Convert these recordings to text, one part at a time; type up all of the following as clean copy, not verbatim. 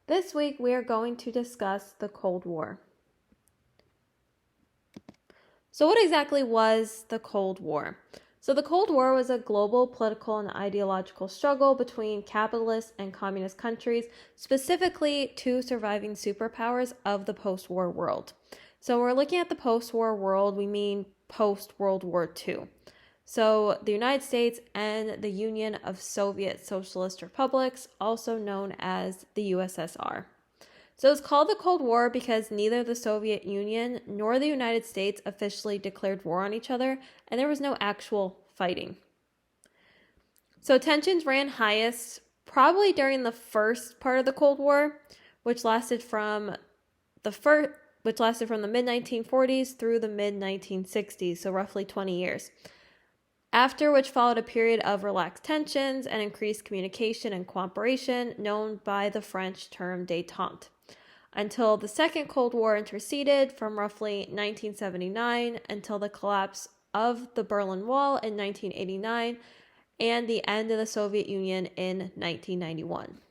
This week we are going to discuss the Cold War. So what exactly was the Cold War? So the Cold War was a global political and ideological struggle between capitalist and communist countries, specifically two surviving superpowers of the post-war world. So when we're looking at the post-war world, we mean post-World War II. So the United States and the Union of Soviet Socialist Republics, also known as the USSR. So it's called the Cold War because neither the Soviet Union nor the United States officially declared war on each other, and there was no actual fighting. So tensions ran highest probably during the first part of the Cold War, which lasted from the mid-1940s through the mid-1960s, so roughly 20 years. After which followed a period of relaxed tensions and increased communication and cooperation known by the French term détente, until the Second Cold War interceded from roughly 1979 until the collapse of the Berlin Wall in 1989 and the end of the Soviet Union in 1991.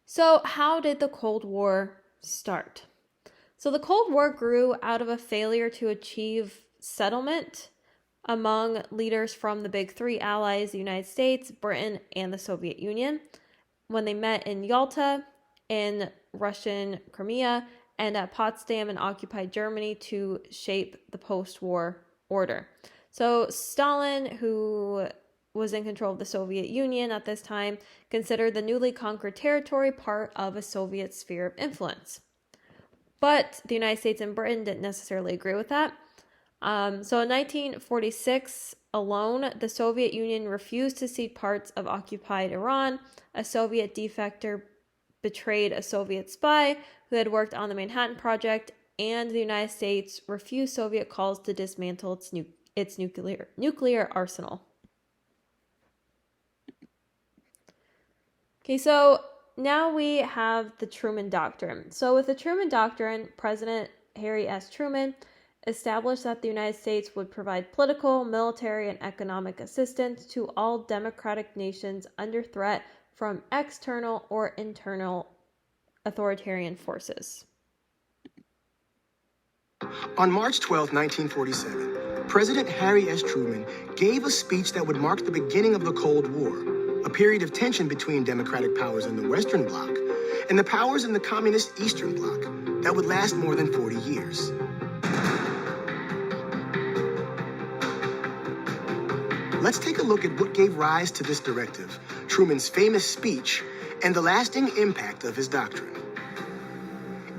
So how did the Cold War start? So the Cold War grew out of a failure to achieve settlement among leaders from the big three allies, the United States, Britain, and the Soviet Union, when they met in Yalta, in Russian Crimea, and at Potsdam in occupied Germany to shape the post-war order. So Stalin, who was in control of the Soviet Union at this time, considered the newly conquered territory part of a Soviet sphere of influence. But the United States and Britain didn't necessarily agree with that. So in 1946 alone, the Soviet Union refused to cede parts of occupied Iran. A Soviet defector betrayed a Soviet spy who had worked on the Manhattan Project, and the United States refused Soviet calls to dismantle its nuclear arsenal. Okay, so now we have the Truman Doctrine. So with the Truman Doctrine, President Harry S. Truman established that the United States would provide political, military, and economic assistance to all democratic nations under threat from external or internal authoritarian forces. On March 12, 1947, President Harry S. Truman gave a speech that would mark the beginning of the Cold War, a period of tension between democratic powers in the Western Bloc and the powers in the communist Eastern Bloc that would last more than 40 years. Let's take a look at what gave rise to this directive, Truman's famous speech, and the lasting impact of his doctrine.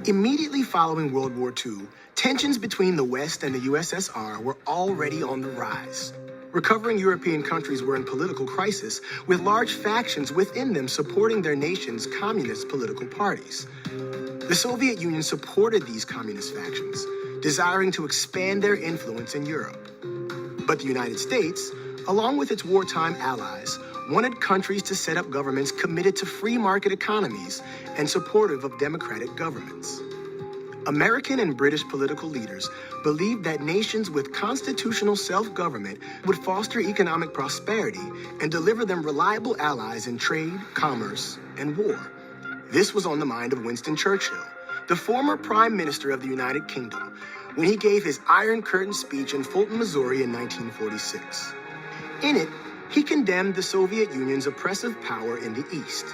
Immediately following World War II, tensions between the West and the USSR were already on the rise. Recovering European countries were in political crisis, with large factions within them supporting their nation's communist political parties. The Soviet Union supported these communist factions, desiring to expand their influence in Europe. But the United States, along with its wartime allies, wanted countries to set up governments committed to free market economies and supportive of democratic governments. American and British political leaders believed that nations with constitutional self-government would foster economic prosperity and deliver them reliable allies in trade, commerce, and war. This was on the mind of Winston Churchill, the former Prime Minister of the United Kingdom, when he gave his Iron Curtain speech in Fulton, Missouri in 1946. In it, he condemned the Soviet Union's oppressive power in the East.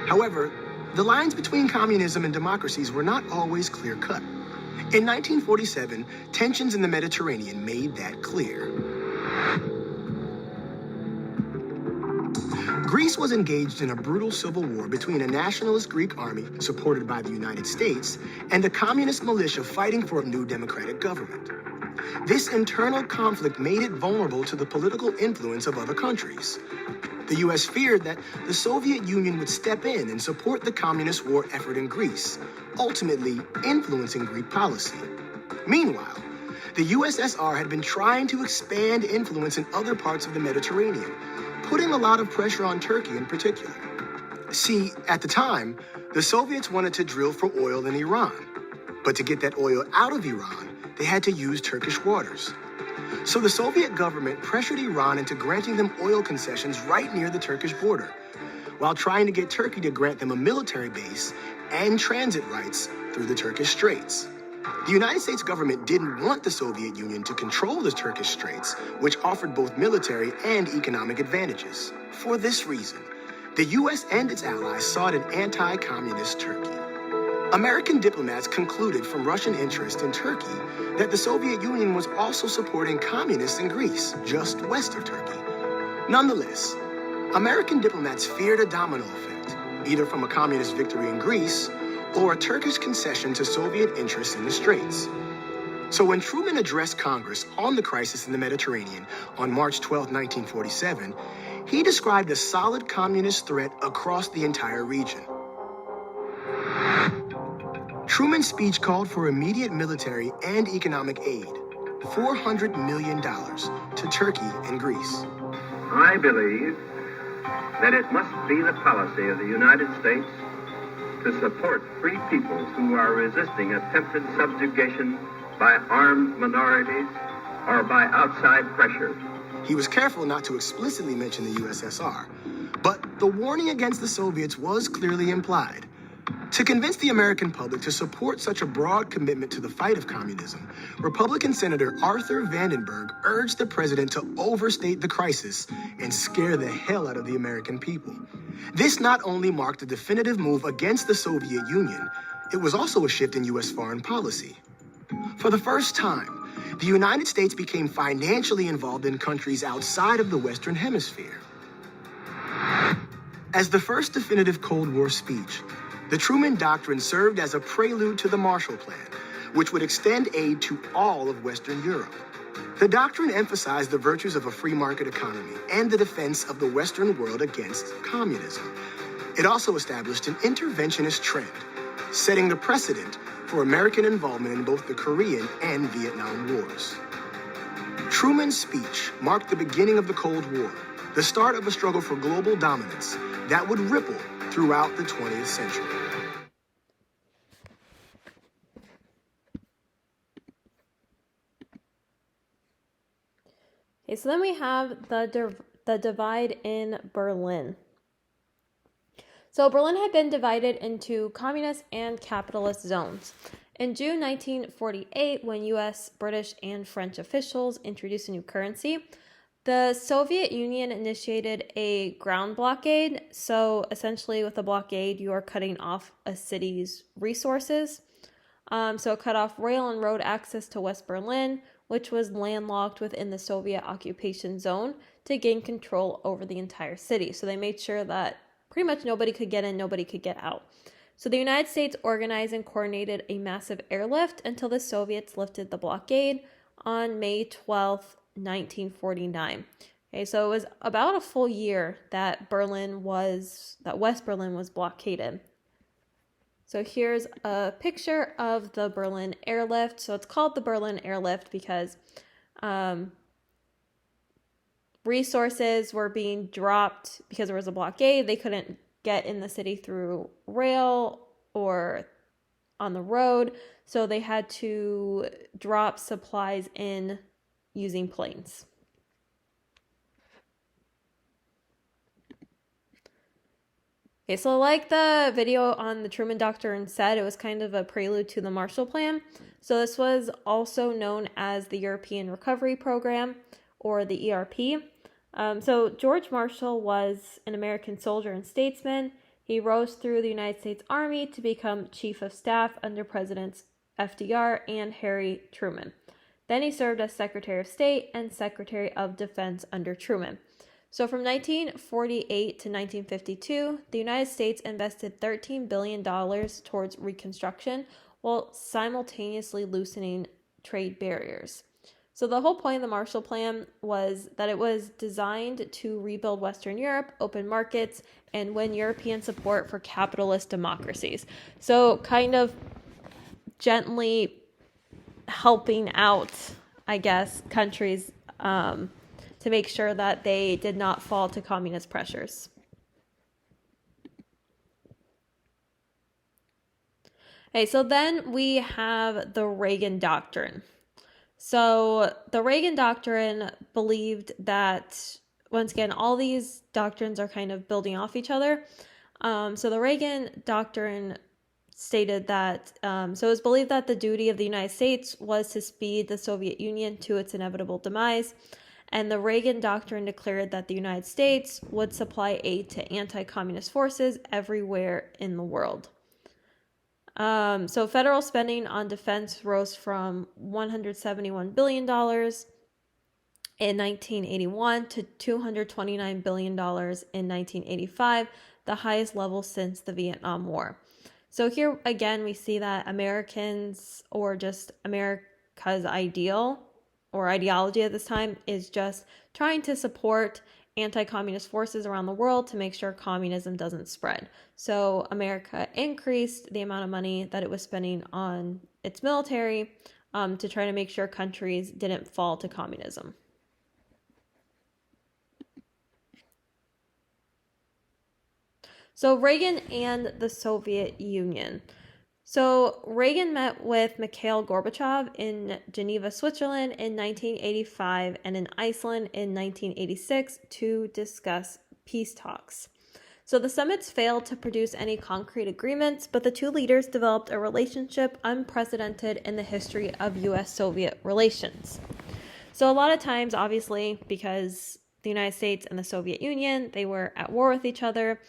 However, the lines between communism and democracies were not always clear-cut. In 1947, tensions in the Mediterranean made that clear. Greece was engaged in a brutal civil war between a nationalist Greek army supported by the United States and a communist militia fighting for a new democratic government. This internal conflict made it vulnerable to the political influence of other countries. The U.S. feared that the Soviet Union would step in and support the communist war effort in Greece, ultimately influencing Greek policy. Meanwhile, the USSR had been trying to expand influence in other parts of the Mediterranean, putting a lot of pressure on Turkey in particular. See, at the time, the Soviets wanted to drill for oil in Iran, but to get that oil out of Iran, they had to use Turkish waters. So the Soviet government pressured Iran into granting them oil concessions right near the Turkish border, while trying to get Turkey to grant them a military base and transit rights through the Turkish Straits. The United States government didn't want the Soviet Union to control the Turkish Straits, which offered both military and economic advantages. For this reason, the U.S. and its allies sought an anti-communist Turkey. American diplomats concluded from Russian interest in Turkey that the Soviet Union was also supporting communists in Greece, just west of Turkey. Nonetheless, American diplomats feared a domino effect, either from a communist victory in Greece or a Turkish concession to Soviet interests in the Straits. So when Truman addressed Congress on the crisis in the Mediterranean on March 12, 1947, he described a solid communist threat across the entire region. Truman's speech called for immediate military and economic aid, $400 million, to Turkey and Greece. I believe that it must be the policy of the United States to support free peoples who are resisting attempted subjugation by armed minorities or by outside pressure. He was careful not to explicitly mention the USSR, but the warning against the Soviets was clearly implied. To convince the American public to support such a broad commitment to the fight of communism, Republican Senator Arthur Vandenberg urged the president to overstate the crisis and scare the hell out of the American people. This not only marked a definitive move against the Soviet Union, it was also a shift in U.S. foreign policy. For the first time, the United States became financially involved in countries outside of the Western Hemisphere. As the first definitive Cold War speech, the Truman Doctrine served as a prelude to the Marshall Plan, which would extend aid to all of Western Europe. The doctrine emphasized the virtues of a free market economy and the defense of the Western world against communism. It also established an interventionist trend, setting the precedent for American involvement in both the Korean and Vietnam Wars. Truman's speech marked the beginning of the Cold War, the start of a struggle for global dominance that would ripple throughout the 20th century. Okay, so then we have the divide in Berlin. So Berlin had been divided into communist and capitalist zones. In June 1948, when U.S., British, and French officials introduced a new currency, the Soviet Union initiated a ground blockade. So essentially with a blockade, you are cutting off a city's resources. So it cut off rail and road access to West Berlin, which was landlocked within the Soviet occupation zone, to gain control over the entire city. So they made sure that pretty much nobody could get in, nobody could get out. So the United States organized and coordinated a massive airlift until the Soviets lifted the blockade on May 12th, 1949. Okay, so it was about a full year that West Berlin was blockaded. So here's a picture of the Berlin airlift. So it's called the Berlin airlift because resources were being dropped because there was a blockade. They couldn't get in the city through rail or on the road, so they had to drop supplies in using planes. Okay, so like the video on the Truman Doctrine said, it was kind of a prelude to the Marshall Plan. So this was also known as the European Recovery Program, or the ERP. So George Marshall was an American soldier and statesman. He rose through the United States Army to become Chief of Staff under Presidents FDR and Harry Truman. Then he served as Secretary of State and Secretary of Defense under Truman. So from 1948 to 1952, the United States invested $13 billion towards reconstruction while simultaneously loosening trade barriers. So the whole point of the Marshall Plan was that it was designed to rebuild Western Europe, open markets, and win European support for capitalist democracies. So kind of gently helping out, I guess, countries to make sure that they did not fall to communist pressures. Okay, so then we have the Reagan Doctrine. So the Reagan Doctrine believed that once again, all these doctrines are kind of building off each other. So the Reagan doctrine stated that, so it was believed that the duty of the United States was to speed the Soviet Union to its inevitable demise. And the Reagan doctrine declared that the United States would supply aid to anti-communist forces everywhere in the world. So federal spending on defense rose from $171 billion in 1981 to $229 billion in 1985, the highest level since the Vietnam War. So here again, we see that Americans, or just America's ideal or ideology at this time, is just trying to support anti-communist forces around the world to make sure communism doesn't spread. So America increased the amount of money that it was spending on its military to try to make sure countries didn't fall to communism. So Reagan and the Soviet Union. So Reagan met with Mikhail Gorbachev in Geneva, Switzerland in 1985 and in Iceland in 1986 to discuss peace talks. So the summits failed to produce any concrete agreements, but the two leaders developed a relationship unprecedented in the history of U.S.-Soviet relations. So a lot of times, obviously, because the United States and the Soviet Union, they were at war with each other.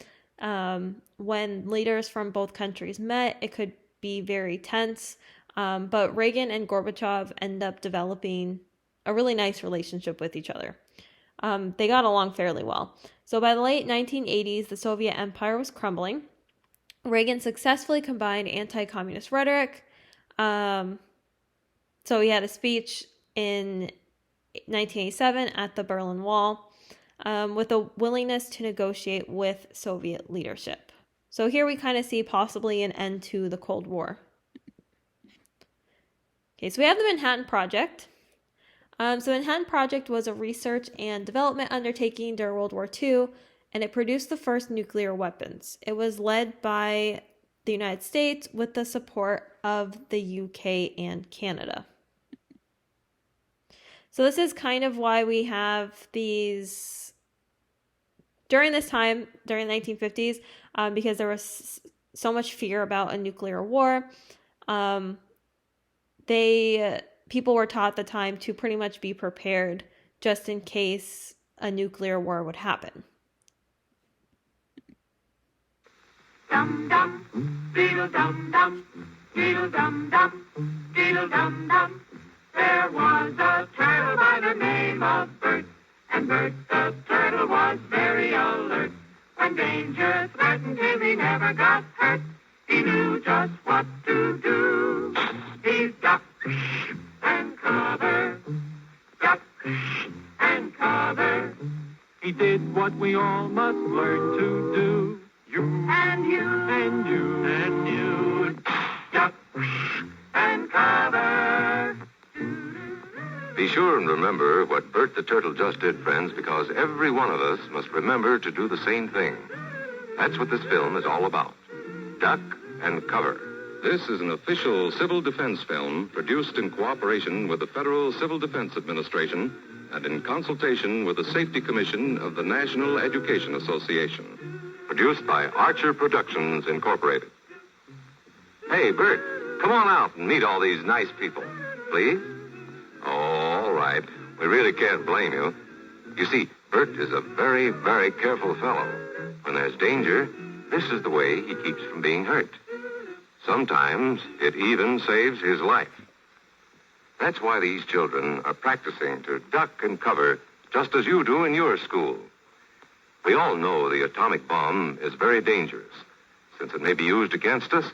When leaders from both countries met, it could be very tense. But Reagan and Gorbachev end up developing a really nice relationship with each other. They got along fairly well. So by the late 1980s, the Soviet Empire was crumbling. Reagan successfully combined anti-communist rhetoric. So he had a speech in 1987 at the Berlin Wall with a willingness to negotiate with Soviet leadership. So here we kind of see possibly an end to the Cold War. Okay, so we have the Manhattan Project. So the Manhattan Project was a research and development undertaking during World War II, and it produced the first nuclear weapons. It was led by the United States with the support of the UK and Canada. So this is kind of why we have these, during this time, during the 1950s, because there was so much fear about a nuclear war, people were taught at the time to pretty much be prepared just in case a nuclear war would happen. Dum dum, beetle dum dum, beetle dum dum, beetle dum dum. There was a turtle by the name of Bert, and Bert the turtle was very alert. When danger threatened him, he never got hurt. He knew just what to do. He ducked and cover, duck and cover. He did what we all must learn to do. You and you and you and you. duck and cover. Be sure and remember what Bert the Turtle just did, friends, because every one of us must remember to do the same thing. That's what this film is all about. Duck and cover. This is an official civil defense film produced in cooperation with the Federal Civil Defense Administration and in consultation with the Safety Commission of the National Education Association. Produced by Archer Productions, Incorporated. Hey, Bert, come on out and meet all these nice people. Please? Oh, all right. We really can't blame you. You see, Bert is a very, very careful fellow. When there's danger, this is the way he keeps from being hurt. Sometimes it even saves his life. That's why these children are practicing to duck and cover just as you do in your school. We all know the atomic bomb is very dangerous. Since it may be used against us,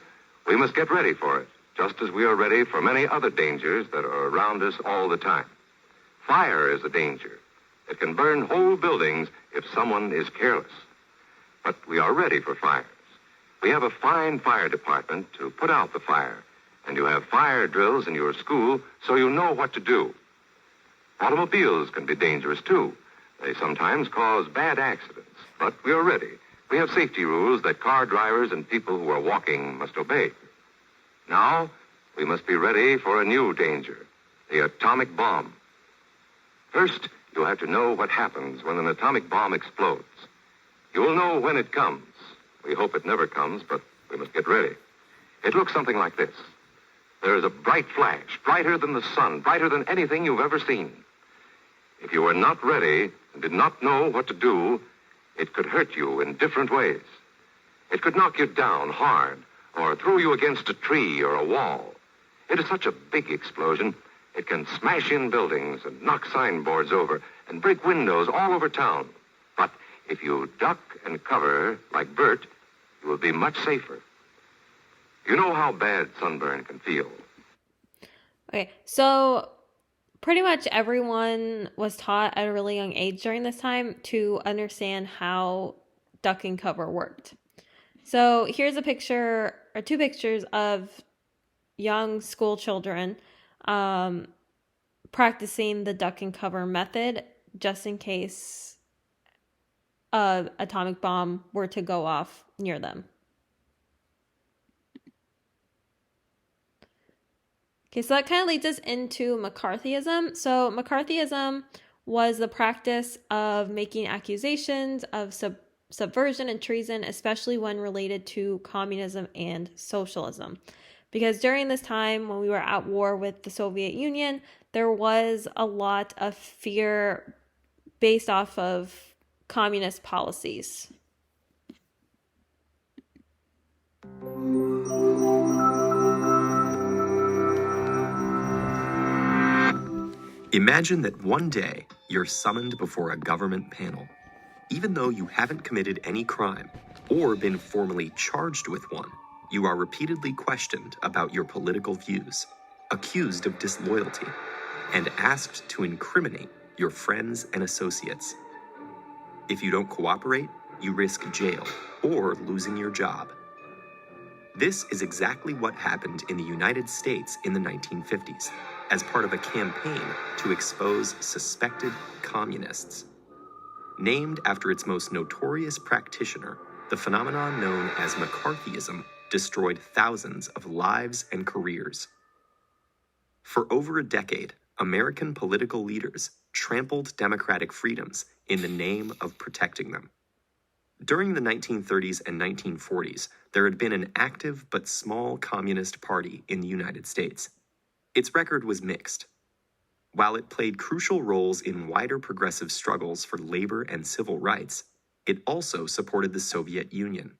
we must get ready for it, just as we are ready for many other dangers that are around us all the time. Fire is a danger. It can burn whole buildings if someone is careless. But we are ready for fires. We have a fine fire department to put out the fire, and you have fire drills in your school so you know what to do. Automobiles can be dangerous, too. They sometimes cause bad accidents, but we are ready. We have safety rules that car drivers and people who are walking must obey. Now, we must be ready for a new danger, the atomic bomb. First, You'll have to know what happens when an atomic bomb explodes. You'll know when it comes. We hope it never comes, but we must get ready. It looks something like this. There is a bright flash, brighter than the sun, brighter than anything you've ever seen. If you were not ready and did not know what to do, it could hurt you in different ways. It could knock you down hard or throw you against a tree or a wall. It is such a big explosion, it can smash in buildings and knock signboards over and break windows all over town. But if you duck and cover like Bert, you will be much safer. You know how bad sunburn can feel. Okay, so pretty much everyone was taught at a really young age during this time to understand how duck and cover worked. So here's a picture, or two pictures of young school children practicing the duck and cover method just in case an atomic bomb were to go off near them. Okay, so that kind of leads us into McCarthyism. So McCarthyism was the practice of making accusations of subversion and treason, especially when related to communism and socialism. Because during this time, when we were at war with the Soviet Union, there was a lot of fear based off of communist policies. Imagine that one day you're summoned before a government panel. Even though you haven't committed any crime or been formally charged with one, you are repeatedly questioned about your political views, accused of disloyalty, and asked to incriminate your friends and associates. If you don't cooperate, you risk jail or losing your job. This is exactly what happened in the United States in the 1950s as part of a campaign to expose suspected communists. Named after its most notorious practitioner, the phenomenon known as McCarthyism destroyed thousands of lives and careers. For over a decade, American political leaders trampled democratic freedoms in the name of protecting them. During the 1930s and 1940s, there had been an active but small communist party in the United States. Its record was mixed. While it played crucial roles in wider progressive struggles for labor and civil rights, it also supported the Soviet Union.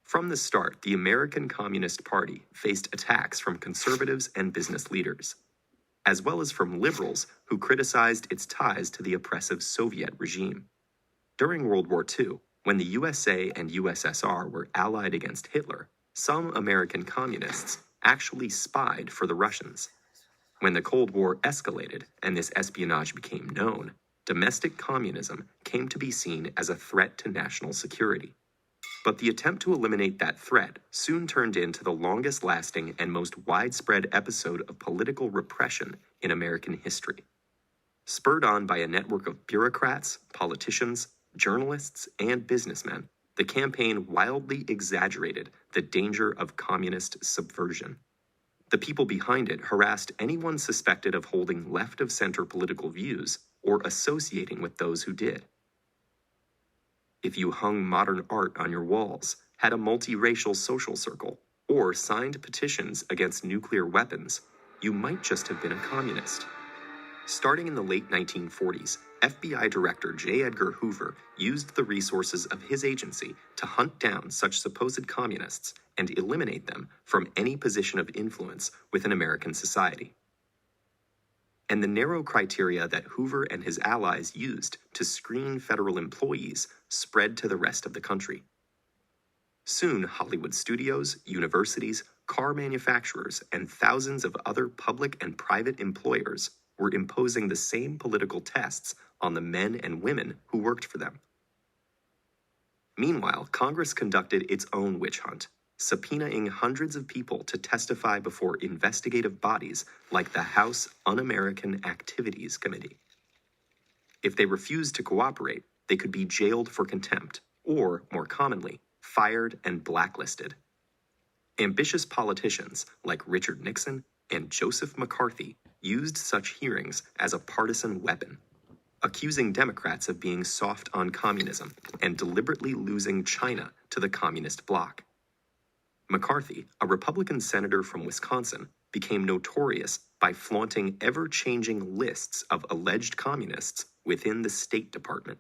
From the start, the American Communist Party faced attacks from conservatives and business leaders, as well as from liberals who criticized its ties to the oppressive Soviet regime. During World War II, when the USA and USSR were allied against Hitler, some American communists actually spied for the Russians. When the Cold War escalated and this espionage became known, domestic communism came to be seen as a threat to national security. But the attempt to eliminate that threat soon turned into the longest-lasting and most widespread episode of political repression in American history. Spurred on by a network of bureaucrats, politicians, journalists, and businessmen, the campaign wildly exaggerated the danger of communist subversion. The people behind it harassed anyone suspected of holding left-of-center political views or associating with those who did. If you hung modern art on your walls, had a multiracial social circle, or signed petitions against nuclear weapons, you might just have been a communist. Starting in the late 1940s, FBI Director J. Edgar Hoover used the resources of his agency to hunt down such supposed communists and eliminate them from any position of influence within American society. And the narrow criteria that Hoover and his allies used to screen federal employees spread to the rest of the country. Soon, Hollywood studios, universities, car manufacturers, and thousands of other public and private employers were imposing the same political tests on the men and women who worked for them. Meanwhile, Congress conducted its own witch hunt, subpoenaing hundreds of people to testify before investigative bodies like the House Un-American Activities Committee. If they refused to cooperate, they could be jailed for contempt, or, more commonly, fired and blacklisted. Ambitious politicians like Richard Nixon and Joseph McCarthy used such hearings as a partisan weapon. accusing Democrats of being soft on communism and deliberately losing China to the communist bloc. McCarthy, a Republican senator from Wisconsin, became notorious by flaunting ever-changing lists of alleged communists within the State Department.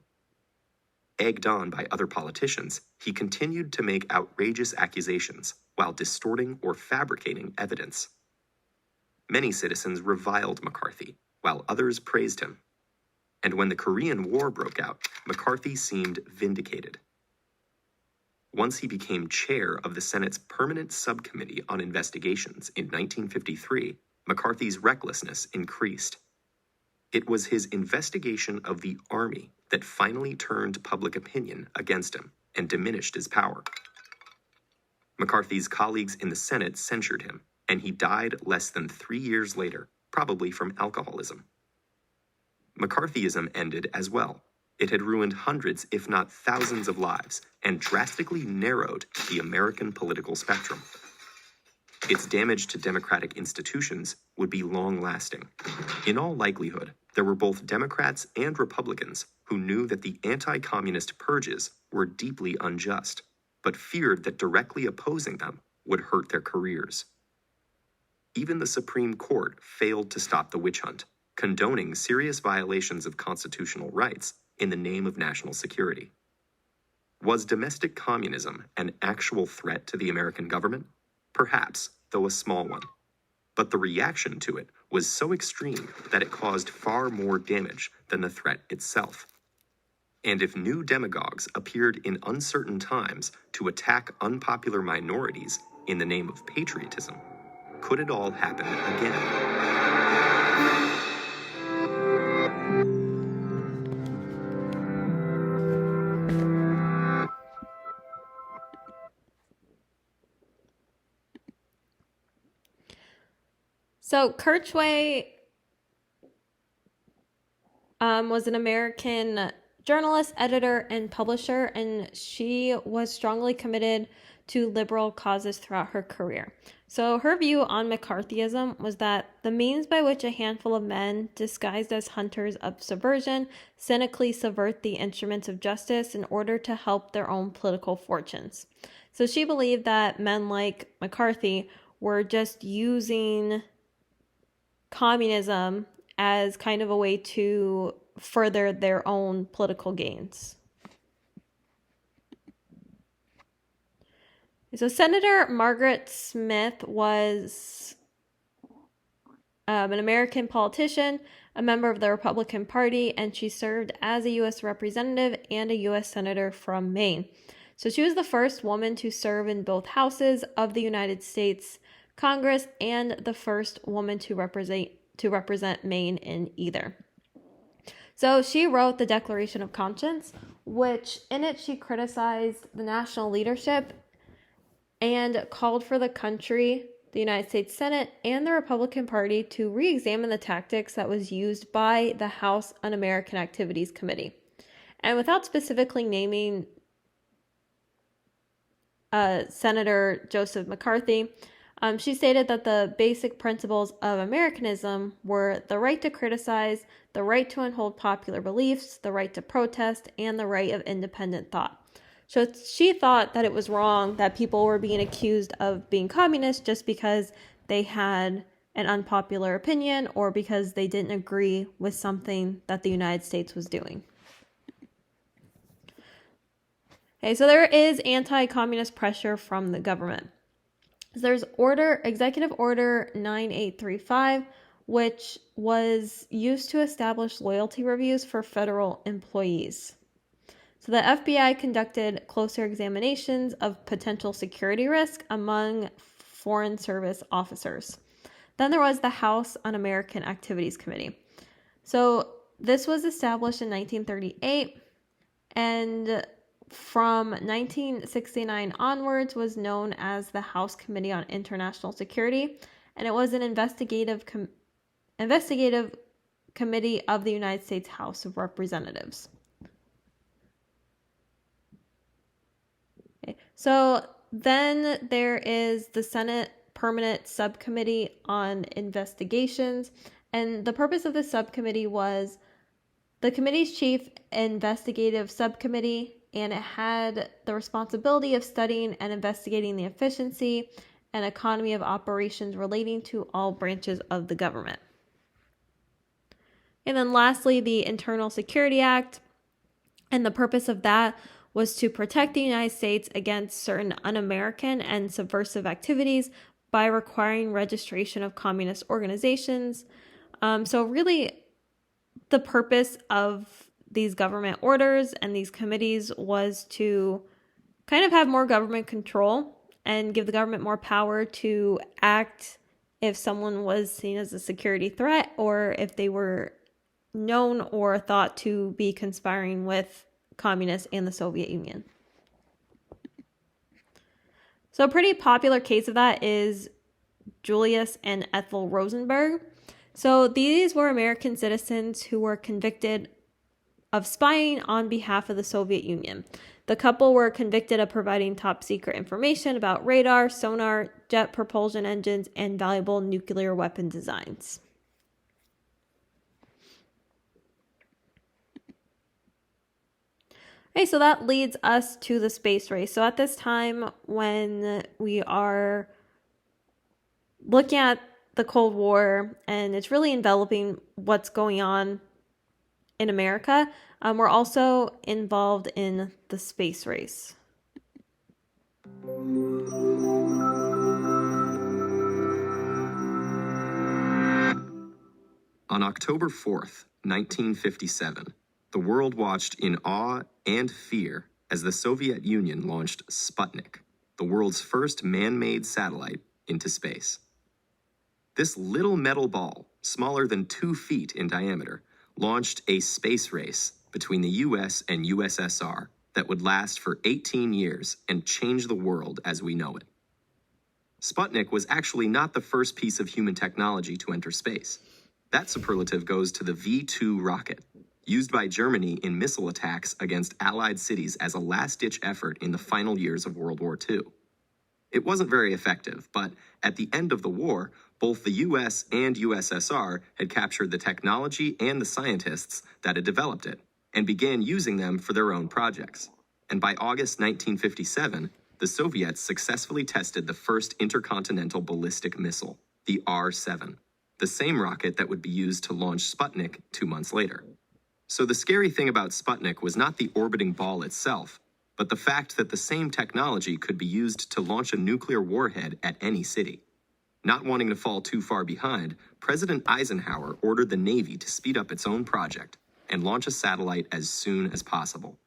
Egged on by other politicians, he continued to make outrageous accusations while distorting or fabricating evidence. Many citizens reviled McCarthy, while others praised him. And when the Korean War broke out, McCarthy seemed vindicated. Once he became chair of the Senate's Permanent Subcommittee on Investigations in 1953, McCarthy's recklessness increased. It was his investigation of the Army that finally turned public opinion against him and diminished his power. McCarthy's colleagues in the Senate censured him, and he died less than 3 years later, probably from alcoholism. McCarthyism ended as well. It had ruined hundreds, if not thousands, of lives and drastically narrowed the American political spectrum. Its damage to democratic institutions would be long-lasting. In all likelihood, there were both Democrats and Republicans who knew that the anti-communist purges were deeply unjust, but feared that directly opposing them would hurt their careers. Even the Supreme Court failed to stop the witch hunt, condoning serious violations of constitutional rights in the name of national security. Was domestic communism an actual threat to the American government? Perhaps, though a small one. But the reaction to it was so extreme that it caused far more damage than the threat itself. And if new demagogues appeared in uncertain times to attack unpopular minorities in the name of patriotism, could it all happen again? So Kirchway was an American journalist, editor, and publisher, and she was strongly committed to liberal causes throughout her career. So her view on McCarthyism was that the means by which a handful of men, disguised as hunters of subversion, cynically subvert the instruments of justice in order to help their own political fortunes. So she believed that men like McCarthy were just using communism as kind of a way to further their own political gains. So Senator Margaret Smith was an American politician, a member of the Republican Party, and she served as a U.S. representative and a U.S. senator from Maine. So she was the first woman to serve in both houses of the United States Congress and the first woman to represent Maine in either. So she wrote the Declaration of Conscience, which in it she criticized the national leadership and called for the country, the United States Senate, and the Republican Party to re-examine the tactics that was used by the House Un-American Activities Committee. And without specifically naming Senator Joseph McCarthy, she stated that the basic principles of Americanism were the right to criticize, the right to uphold popular beliefs, the right to protest, and the right of independent thought. So she thought that it was wrong that people were being accused of being communist just because they had an unpopular opinion or because they didn't agree with something that the United States was doing. Okay, so there is anti-communist pressure from the government. There's Executive Order 9835, which was used to establish loyalty reviews for federal employees. So the FBI conducted closer examinations of potential security risk among Foreign Service officers. Then there was the House Un-American Activities Committee. So this was established in 1938, and from 1969 onwards was known as the House Committee on International Security, and it was an investigative committee of the United States House of Representatives. Okay. So then there is the Senate Permanent Subcommittee on Investigations, and the purpose of the subcommittee was the committee's chief investigative subcommittee, and it had the responsibility of studying and investigating the efficiency and economy of operations relating to all branches of the government. And then lastly, the Internal Security Act, and the purpose of that was to protect the United States against certain un-American and subversive activities by requiring registration of communist organizations. So really, the purpose of these government orders and these committees was to kind of have more government control and give the government more power to act if someone was seen as a security threat, or if they were known or thought to be conspiring with communists and the Soviet Union. So a pretty popular case of that is Julius and Ethel Rosenberg. So these were American citizens who were convicted of spying on behalf of the Soviet Union. The couple were convicted of providing top secret information about radar, sonar, jet propulsion engines, and valuable nuclear weapon designs. Okay, so that leads us to the space race. So at this time, when we are looking at the Cold War and it's really enveloping what's going on in America, we're also involved in the space race. On October 4th, 1957, the world watched in awe and fear as the Soviet Union launched Sputnik, the world's first man-made satellite, into space. This little metal ball, smaller than 2 feet in diameter, launched a space race between the US and USSR that would last for 18 years and change the world as we know it. Sputnik was actually not the first piece of human technology to enter space. That superlative goes to the V-2 rocket, used by Germany in missile attacks against Allied cities as a last-ditch effort in the final years of World War II. It wasn't very effective, but at the end of the war, both the US and USSR had captured the technology and the scientists that had developed it, and began using them for their own projects. And by August 1957, the Soviets successfully tested the first intercontinental ballistic missile, the R-7, the same rocket that would be used to launch Sputnik 2 months later. So the scary thing about Sputnik was not the orbiting ball itself, but the fact that the same technology could be used to launch a nuclear warhead at any city. Not wanting to fall too far behind, President Eisenhower ordered the Navy to speed up its own project and launch a satellite as soon as possible.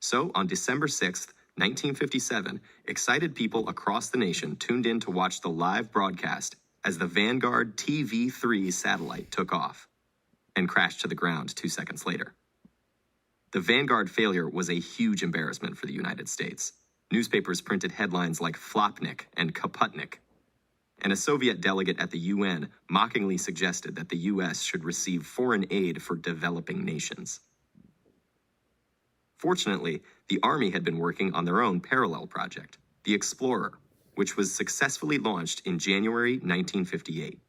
So on December 6th, 1957, excited people across the nation tuned in to watch the live broadcast as the Vanguard TV-3 satellite took off and crashed to the ground 2 seconds later. The Vanguard failure was a huge embarrassment for the United States. Newspapers printed headlines like Flopnik and Kaputnik. And a Soviet delegate at the UN mockingly suggested that the US should receive foreign aid for developing nations. Fortunately, the Army had been working on their own parallel project, the Explorer, which was successfully launched in January 1958.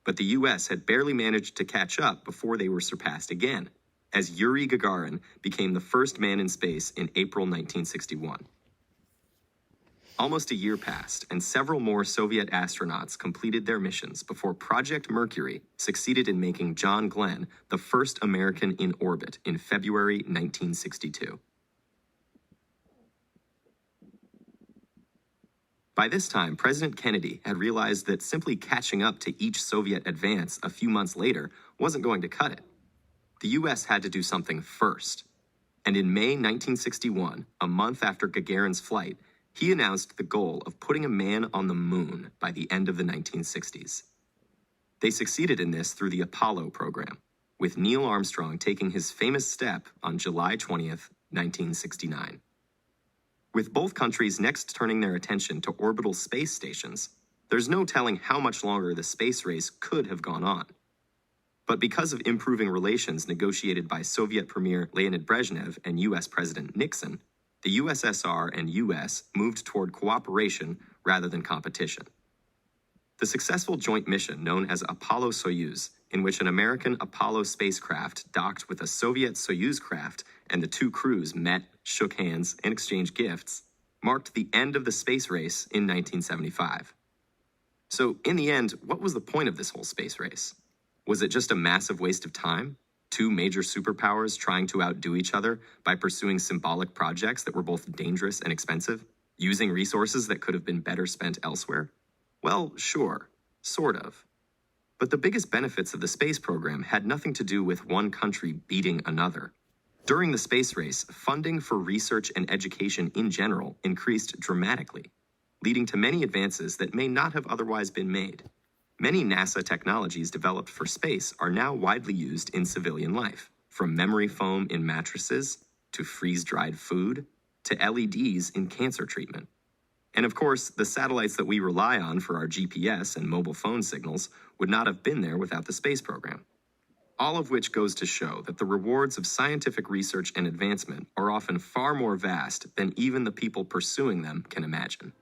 But the US had barely managed to catch up before they were surpassed again, as Yuri Gagarin became the first man in space in April 1961. Almost a year passed, and several more Soviet astronauts completed their missions before Project Mercury succeeded in making John Glenn the first American in orbit in February 1962. By this time, President Kennedy had realized that simply catching up to each Soviet advance a few months later wasn't going to cut it. The US had to do something first. And in May 1961, a month after Gagarin's flight, he announced the goal of putting a man on the moon by the end of the 1960s. They succeeded in this through the Apollo program, with Neil Armstrong taking his famous step on July 20th, 1969. With both countries next turning their attention to orbital space stations, there's no telling how much longer the space race could have gone on. But because of improving relations negotiated by Soviet Premier Leonid Brezhnev and US President Nixon, the USSR and US moved toward cooperation rather than competition. The successful joint mission known as Apollo-Soyuz in which an American Apollo spacecraft docked with a Soviet Soyuz craft and the two crews met, shook hands, and exchanged gifts, marked the end of the space race in 1975. So, in the end, what was the point of this whole space race? Was it just a massive waste of time? Two major superpowers trying to outdo each other by pursuing symbolic projects that were both dangerous and expensive, using resources that could have been better spent elsewhere? Well, sure, sort of. But the biggest benefits of the space program had nothing to do with one country beating another. During the space race, funding for research and education in general increased dramatically, leading to many advances that may not have otherwise been made. Many NASA technologies developed for space are now widely used in civilian life, from memory foam in mattresses, to freeze-dried food, to LEDs in cancer treatment. And of course, the satellites that we rely on for our GPS and mobile phone signals would not have been there without the space program. All of which goes to show that the rewards of scientific research and advancement are often far more vast than even the people pursuing them can imagine.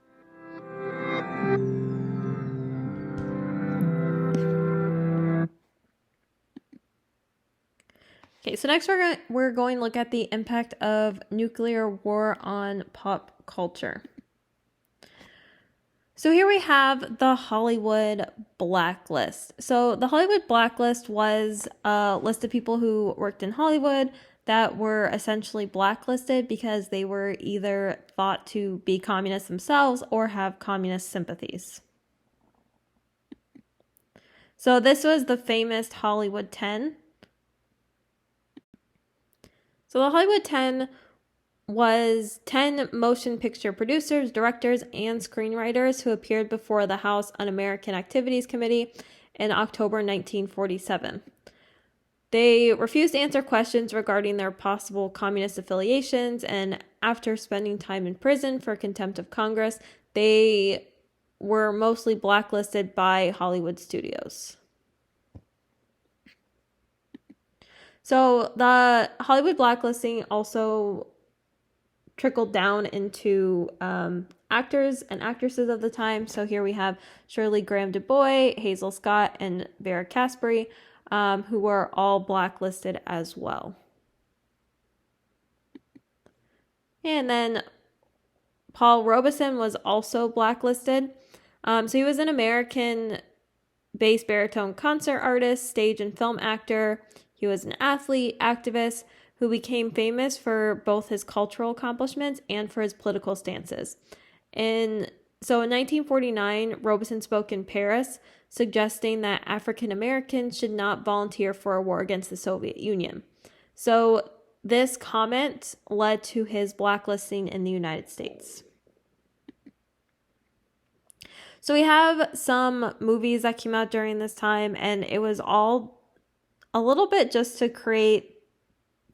Okay, so next we're going to look at the impact of nuclear war on pop culture. So here we have the Hollywood blacklist. So the Hollywood blacklist was a list of people who worked in Hollywood that were essentially blacklisted because they were either thought to be communists themselves or have communist sympathies. So this was the famous Hollywood 10. So the Hollywood 10 was 10 motion picture producers, directors, and screenwriters who appeared before the House Un-American Activities Committee in October 1947. They refused to answer questions regarding their possible communist affiliations, and after spending time in prison for contempt of Congress, they were mostly blacklisted by Hollywood studios. So the Hollywood blacklisting also trickled down into actors and actresses of the time. So here we have Shirley Graham Du Bois, Hazel Scott, and Vera Caspary, who were all blacklisted as well. And then Paul Robeson was also blacklisted. So he was an American bass baritone concert artist, stage and film actor. He was an athlete, activist, who became famous for both his cultural accomplishments and for his political stances. So in 1949, Robeson spoke in Paris, suggesting that African Americans should not volunteer for a war against the Soviet Union. So this comment led to his blacklisting in the United States. So we have some movies that came out during this time, and it was all a little bit just to create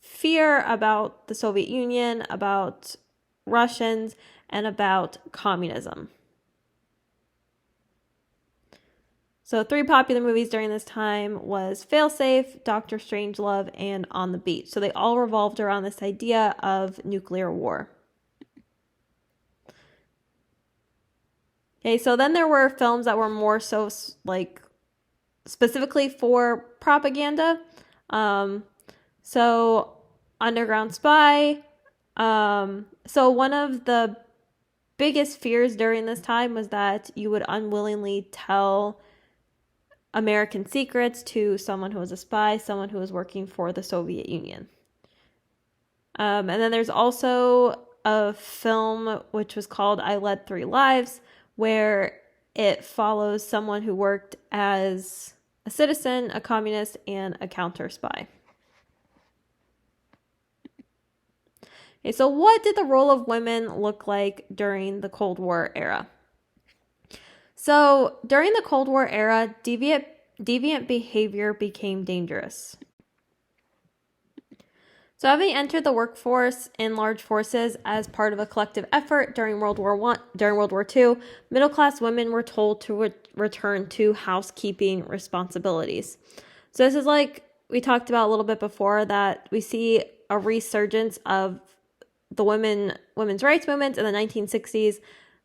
fear about the Soviet Union, about Russians, and about communism. So 3 popular movies during this time was Failsafe, Dr. Strangelove, and On the Beach. So they all revolved around this idea of nuclear war. Okay, so then there were films that were more so like specifically for propaganda. So Underground Spy. So one of the biggest fears during this time was that you would unwillingly tell American secrets to someone who was a spy, someone who was working for the Soviet Union. And then there's also a film which was called I Led 3 Lives, where it follows someone who worked as a citizen, a communist, and a counter spy. Okay, so what did the role of women look like during the Cold War era? So during the Cold War era, deviant behavior became dangerous. So having entered the workforce in large forces as part of a collective effort during World War II, middle-class women were told to return to housekeeping responsibilities. So this is like we talked about a little bit before, that we see a resurgence of the women's rights movement in the 1960s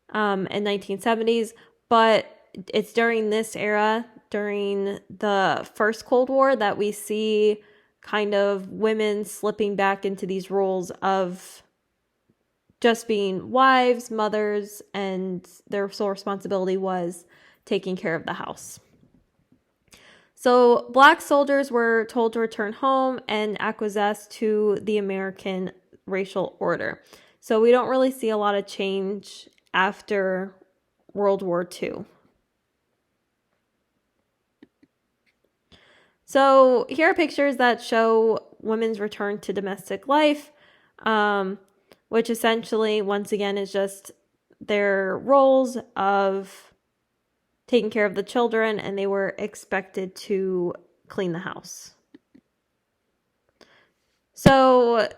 and 1970s, but it's during this era during the first Cold War that we see kind of women slipping back into these roles of just being wives, mothers, and their sole responsibility was taking care of the house. So black soldiers were told to return home and acquiesce to the American racial order. So we don't really see a lot of change after World War II. So here are pictures that show women's return to domestic life, which essentially, once again, is just their roles of taking care of the children, and they were expected to clean the house. So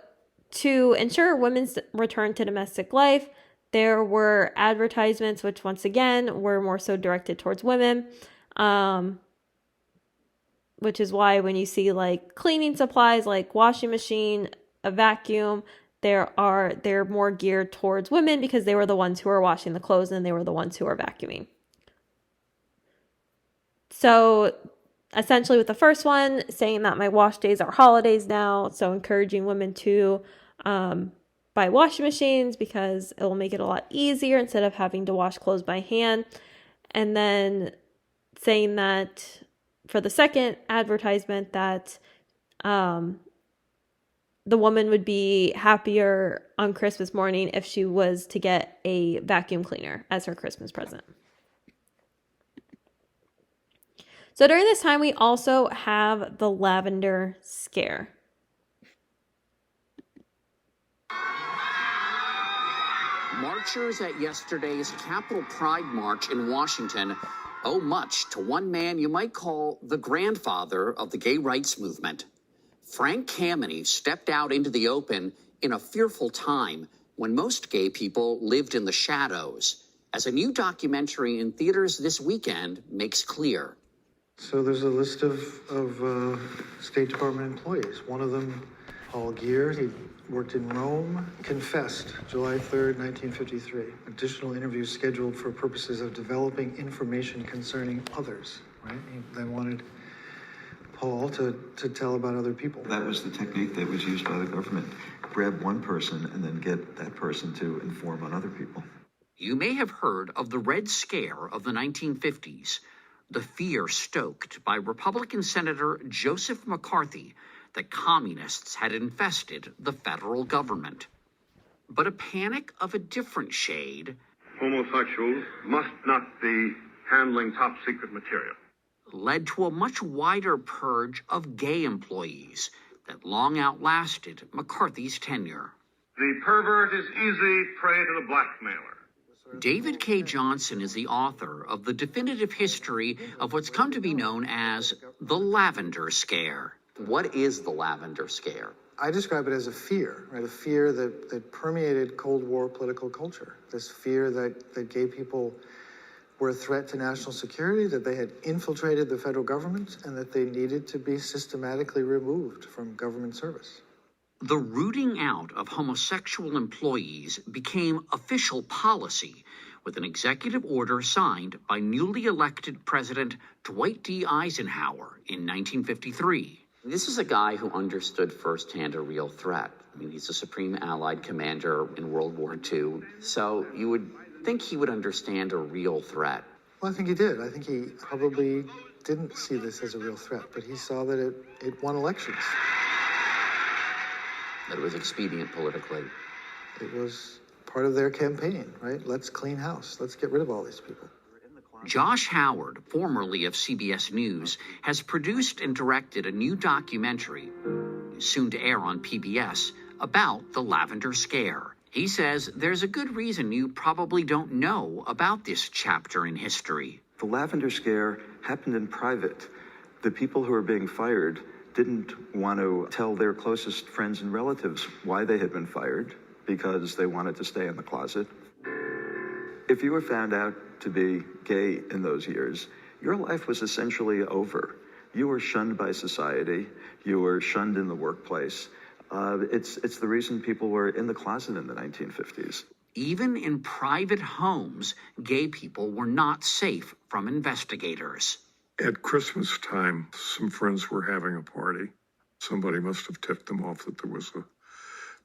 to ensure women's return to domestic life, there were advertisements, which once again were more so directed towards women, which is why when you see like cleaning supplies like washing machine, a vacuum, they're more geared towards women because they were the ones who were washing the clothes and they were the ones who were vacuuming. So essentially with the first one, saying that my wash days are holidays now, so encouraging women to buy washing machines because it will make it a lot easier instead of having to wash clothes by hand. And then saying that for the second advertisement that the woman would be happier on Christmas morning if she was to get a vacuum cleaner as her Christmas present. So during this time, we also have the Lavender Scare. Marchers at yesterday's Capitol Pride March in Washington owe much to one man you might call the grandfather of the gay rights movement. Frank Kameny stepped out into the open in a fearful time when most gay people lived in the shadows, as a new documentary in theaters this weekend makes clear. So there's a list of State Department employees. One of them, Paul Gear, he worked in Rome, confessed July 3rd, 1953. Additional interviews scheduled for purposes of developing information concerning others, right? They wanted Paul to tell about other people. That was the technique that was used by the government. Grab one person and then get that person to inform on other people. You may have heard of the Red Scare of the 1950s, the fear stoked by Republican Senator Joseph McCarthy that communists had infested the federal government. But a panic of a different shade. Homosexuals must not be handling top secret material. Led to a much wider purge of gay employees that long outlasted McCarthy's tenure. The pervert is easy prey to the blackmailer. David K. Johnson is the author of the definitive history of what's come to be known as the Lavender Scare. What is the Lavender Scare? I describe it as a fear, right? A fear that permeated Cold War political culture. This fear that gay people were a threat to national security, that they had infiltrated the federal government, and that they needed to be systematically removed from government service. The rooting out of homosexual employees became official policy with an executive order signed by newly elected President Dwight D. Eisenhower in 1953. This is a guy who understood firsthand a real threat. I mean, he's a Supreme Allied commander in World War II, so you would think he would understand a real threat. Well, I think he did. I think he probably didn't see this as a real threat, but he saw that it won elections. That it was expedient politically. It was part of their campaign, right? Let's clean house. Let's get rid of all these people. Josh Howard, formerly of CBS News, has produced and directed a new documentary, soon to air on PBS, about the Lavender Scare. He says there's a good reason you probably don't know about this chapter in history. The Lavender Scare happened in private. The people who were being fired didn't want to tell their closest friends and relatives why they had been fired, because they wanted to stay in the closet. If you were found out to be gay in those years, your life was essentially over. You were shunned by society. You were shunned in the workplace. It's the reason people were in the closet in the 1950s. Even in private homes, gay people were not safe from investigators. At Christmas time, some friends were having a party. Somebody must have tipped them off that there was a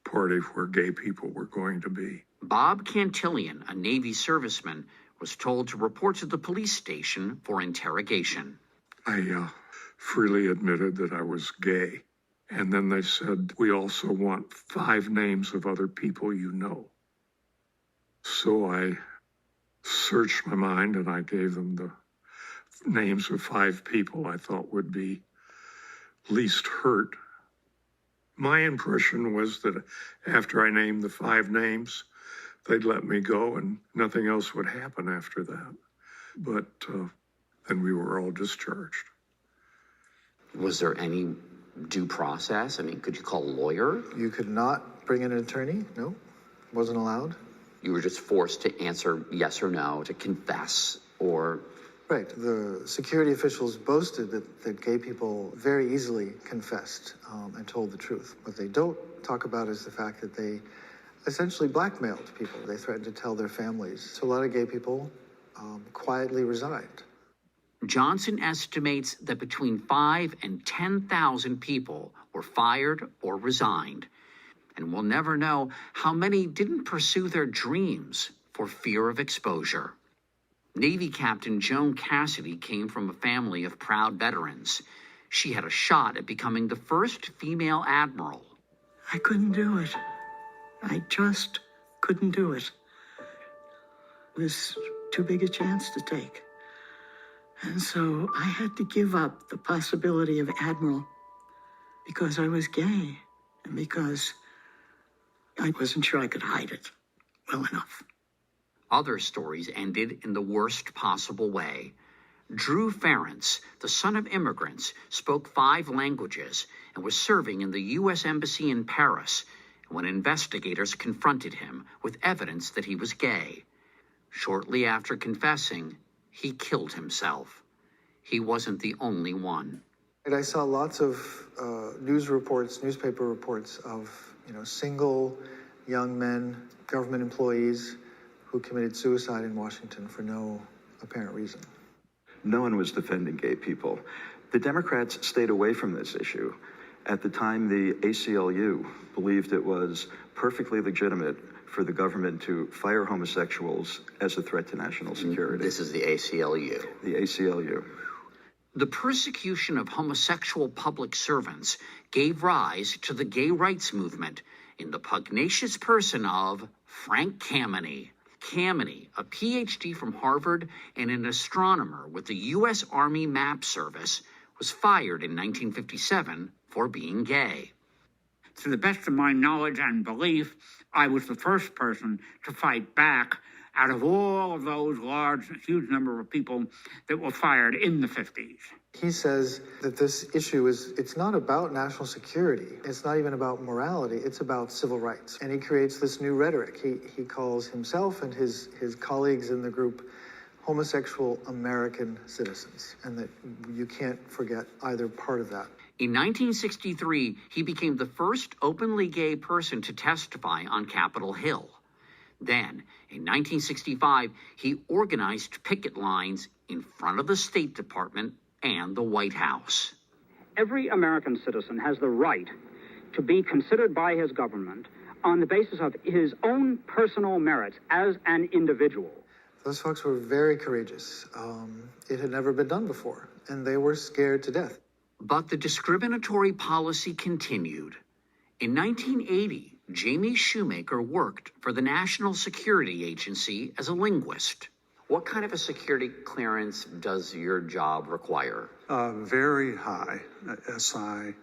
party where gay people were going to be. Bob Cantillon, a Navy serviceman, was told to report to the police station for interrogation. I freely admitted that I was gay. And then they said, we also want 5 names of other people you know. So I searched my mind and I gave them the names of 5 people I thought would be least hurt. My impression was that after I named the 5 names, they'd let me go and nothing else would happen after that. But then we were all discharged. Was there any due process? I mean, could you call a lawyer? You could not bring in an attorney. No, wasn't allowed. You were just forced to answer yes or no, to confess, or... Right. The security officials boasted that gay people very easily confessed and told the truth. What they don't talk about is the fact that they essentially blackmailed people. They threatened to tell their families. So a lot of gay people quietly resigned. Johnson estimates that between 5,000 and 10,000 people were fired or resigned. And we'll never know how many didn't pursue their dreams for fear of exposure. Navy Captain Joan Cassidy came from a family of proud veterans. She had a shot at becoming the first female admiral. I couldn't do it. I just couldn't do it. It was too big a chance to take. And so I had to give up the possibility of admiral because I was gay and because I wasn't sure I could hide it well enough. Other stories ended in the worst possible way. Drew Ference, the son of immigrants, spoke 5 languages and was serving in the U.S. Embassy in Paris when investigators confronted him with evidence that he was gay. Shortly after confessing, he killed himself. He wasn't the only one. And I saw lots of newspaper reports of, single young men, government employees who committed suicide in Washington for no apparent reason. No one was defending gay people. The Democrats stayed away from this issue. At the time, the ACLU believed it was perfectly legitimate for the government to fire homosexuals as a threat to national security. This is the ACLU. The ACLU. The persecution of homosexual public servants gave rise to the gay rights movement in the pugnacious person of Frank Kameny. Kameny, a PhD from Harvard and an astronomer with the U.S. Army Map Service, was fired in 1957 for being gay. To the best of my knowledge and belief, I was the first person to fight back out of all of those huge number of people that were fired in the 50s. He says that this issue it's not about national security. It's not even about morality. It's about civil rights. And he creates this new rhetoric. He calls himself and his colleagues in the group homosexual American citizens, and that you can't forget either part of that. In 1963, he became the first openly gay person to testify on Capitol Hill. Then, in 1965, he organized picket lines in front of the State Department and the White House. Every American citizen has the right to be considered by his government on the basis of his own personal merits as an individual. Those folks were very courageous. It had never been done before, and they were scared to death. But the discriminatory policy continued. In 1980, Jamie Shoemaker worked for the National Security Agency as a linguist. What kind of a security clearance does your job require? Very high, SI,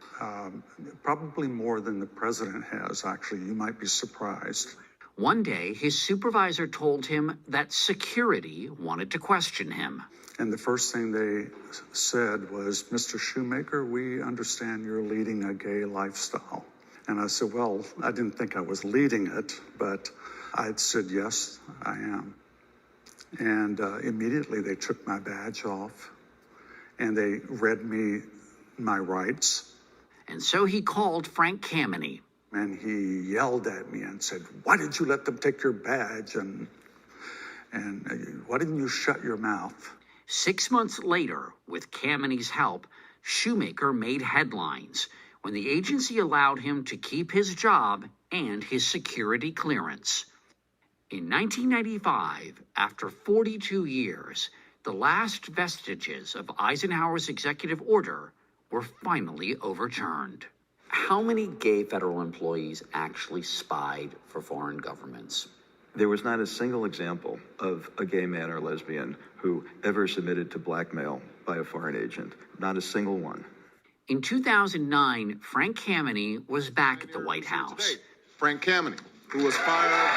probably more than the president has, actually. You might be surprised. One day, his supervisor told him that security wanted to question him. And the first thing they said was, Mr. Shoemaker, we understand you're leading a gay lifestyle. And I said, well, I didn't think I was leading it, but I said, yes, I am. And immediately they took my badge off and they read me my rights. And so he called Frank Kameny. And he yelled at me and said, why did you let them take your badge? And why didn't you shut your mouth? 6 months later, with Kameni's help, Shoemaker made headlines when the agency allowed him to keep his job and his security clearance. In 1995, after 42 years, the last vestiges of Eisenhower's executive order were finally overturned. How many gay federal employees actually spied for foreign governments? There was not a single example of a gay man or lesbian who ever submitted to blackmail by a foreign agent. Not a single one. In 2009, Frank Kameny was back at the White House. Frank Kameny, who was fired.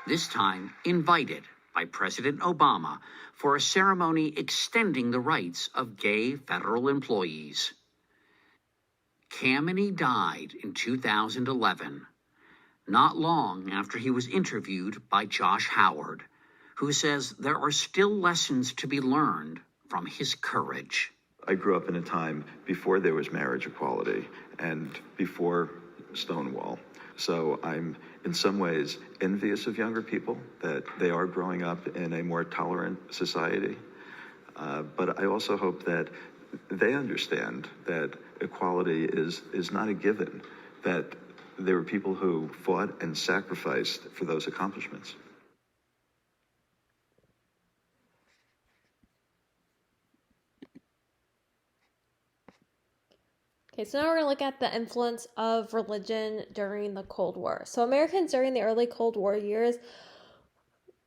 This time invited by President Obama for a ceremony extending the rights of gay federal employees. Kameny died in 2011, not long after he was interviewed by Josh Howard, who says there are still lessons to be learned from his courage. I grew up in a time before there was marriage equality and before Stonewall. So I'm in some ways envious of younger people that they are growing up in a more tolerant society. But I also hope that they understand that equality is not a given, that there were people who fought and sacrificed for those accomplishments. Okay, so now we're going to look at the influence of religion during the Cold War. So Americans during the early Cold War years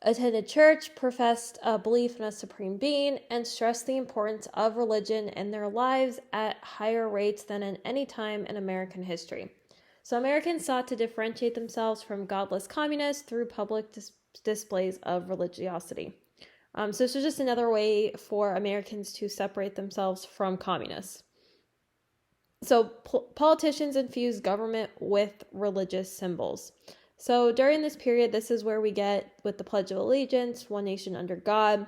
attended church, professed a belief in a supreme being, and stressed the importance of religion in their lives at higher rates than in any time in American history. So Americans sought to differentiate themselves from godless communists through public displays of religiosity. So this was just another way for Americans to separate themselves from communists. So politicians infused government with religious symbols. So during this period, this is where we get with the Pledge of Allegiance, one nation under God,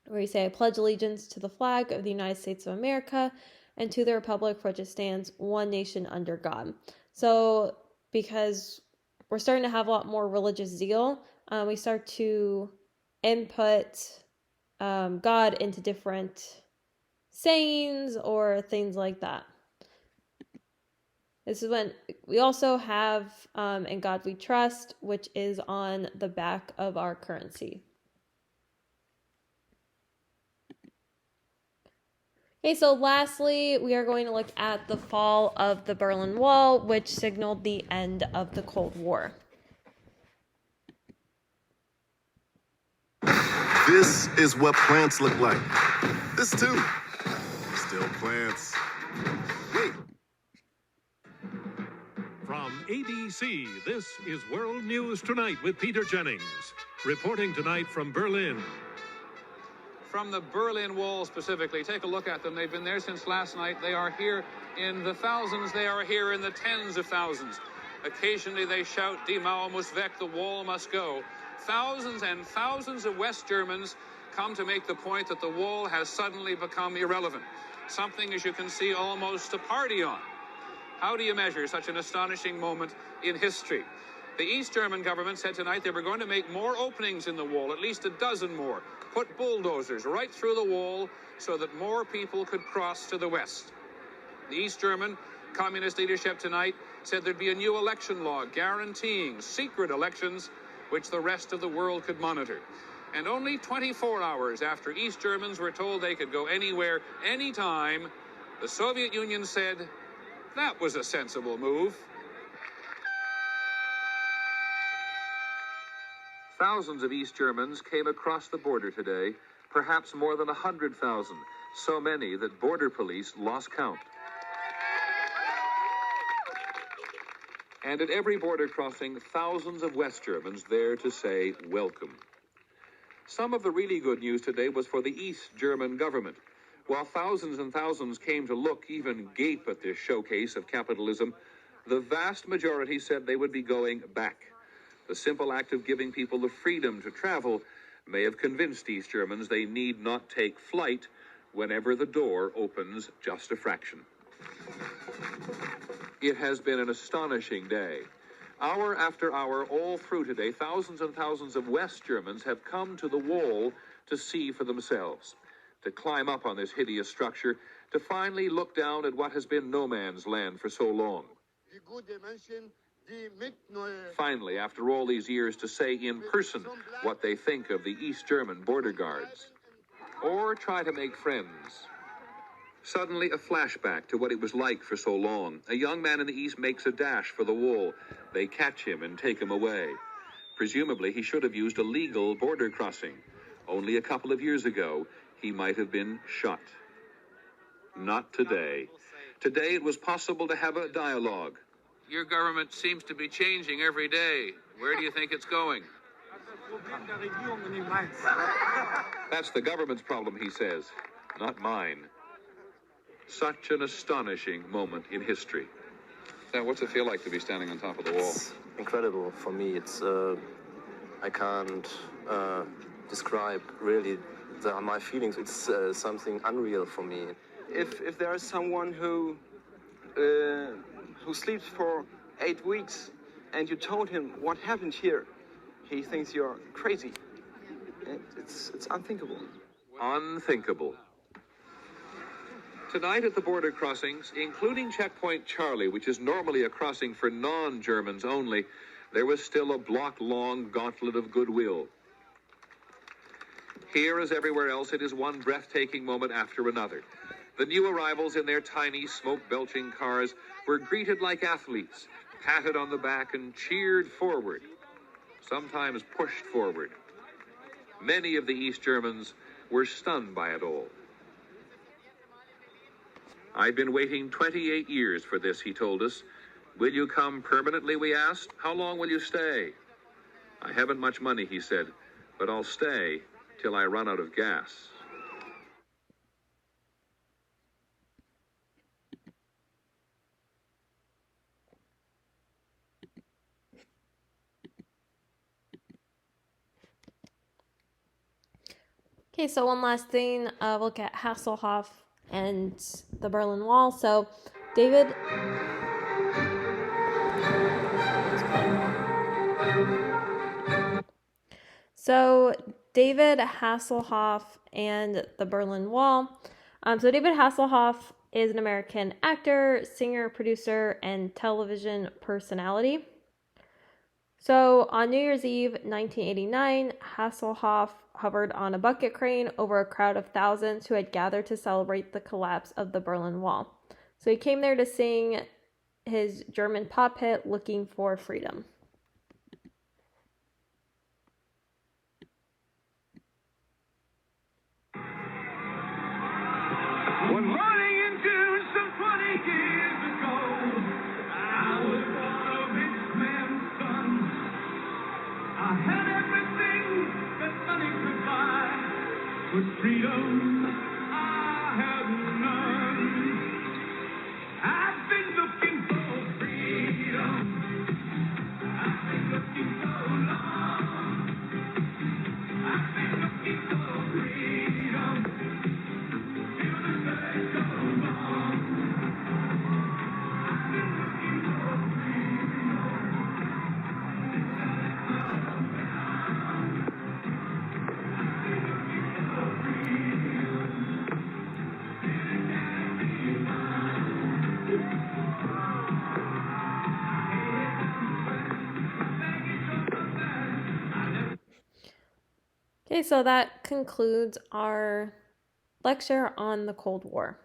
where we say, I pledge allegiance to the flag of the United States of America and to the republic for which it stands, one nation under God. So because we're starting to have a lot more religious zeal, we start to input God into different sayings or things like that. This is when we also have In God We Trust, which is on the back of our currency. Okay, so lastly, we are going to look at the fall of the Berlin Wall, which signaled the end of the Cold War. This is what plants look like. This too. Still plants. Wait. From ABC, this is World News Tonight with Peter Jennings. Reporting tonight from Berlin. From the Berlin Wall specifically, take a look at them. They've been there since last night. They are here in the thousands. They are here in the tens of thousands. Occasionally they shout, Die Mauer muss weg, the wall must go. Thousands and thousands of West Germans come to make the point that the wall has suddenly become irrelevant. Something, as you can see, almost to party on. How do you measure such an astonishing moment in history? The East German government said tonight they were going to make more openings in the wall, at least a dozen more. Put bulldozers right through the wall so that more people could cross to the west. The East German communist leadership tonight said there'd be a new election law guaranteeing secret elections which the rest of the world could monitor. And only 24 hours after East Germans were told they could go anywhere, anytime, the Soviet Union said that was a sensible move. Thousands of East Germans came across the border today, perhaps more than 100,000, so many that border police lost count. And at every border crossing, thousands of West Germans there to say welcome. Some of the really good news today was for the East German government. While thousands and thousands came to look, even gape at this showcase of capitalism, the vast majority said they would be going back. The simple act of giving people the freedom to travel may have convinced East Germans they need not take flight whenever the door opens just a fraction. It has been an astonishing day. Hour after hour, all through today, thousands and thousands of West Germans have come to the wall to see for themselves, to climb up on this hideous structure, to finally look down at what has been no man's land for so long. Finally, after all these years, to say in person what they think of the East German border guards. Or try to make friends. Suddenly, a flashback to what it was like for so long. A young man in the East makes a dash for the wall. They catch him and take him away. Presumably, he should have used a legal border crossing. Only a couple of years ago, he might have been shot. Not today. Today, it was possible to have a dialogue. Your government seems to be changing every day. Where do you think it's going? That's the government's problem, he says, not mine. Such an astonishing moment in history. Now, what's it feel like to be standing on top of the wall? It's incredible for me. It's I can't describe really my feelings. It's something unreal for me. If there is someone who sleeps for 8 weeks and you told him what happened here, he thinks you're crazy. It's unthinkable. Unthinkable. Tonight at the border crossings, including Checkpoint Charlie, which is normally a crossing for non-Germans only, there was still a block-long gauntlet of goodwill. Here, as everywhere else, it is one breathtaking moment after another. The new arrivals in their tiny, smoke-belching cars were greeted like athletes, patted on the back and cheered forward, sometimes pushed forward. Many of the East Germans were stunned by it all. I've been waiting 28 years for this, he told us. Will you come permanently, we asked. How long will you stay? I haven't much money, he said, but I'll stay till I run out of gas. Okay, so one last thing, we'll look at Hasselhoff and the Berlin Wall. So David Hasselhoff and the Berlin Wall. So David Hasselhoff is an American actor, singer, producer, and television personality. So on New Year's Eve, 1989, Hasselhoff hovered on a bucket crane over a crowd of thousands who had gathered to celebrate the collapse of the Berlin Wall. So he came there to sing his German pop hit, Looking for Freedom. One morning in June, some 20 years ago, I was one of his man's sons. I had everything that money could buy, but freedom I had none. I've been looking for freedom. I've been looking so long. I've been looking for freedom. Till the day goes on. I've been looking for Okay, so that concludes our lecture on the Cold War.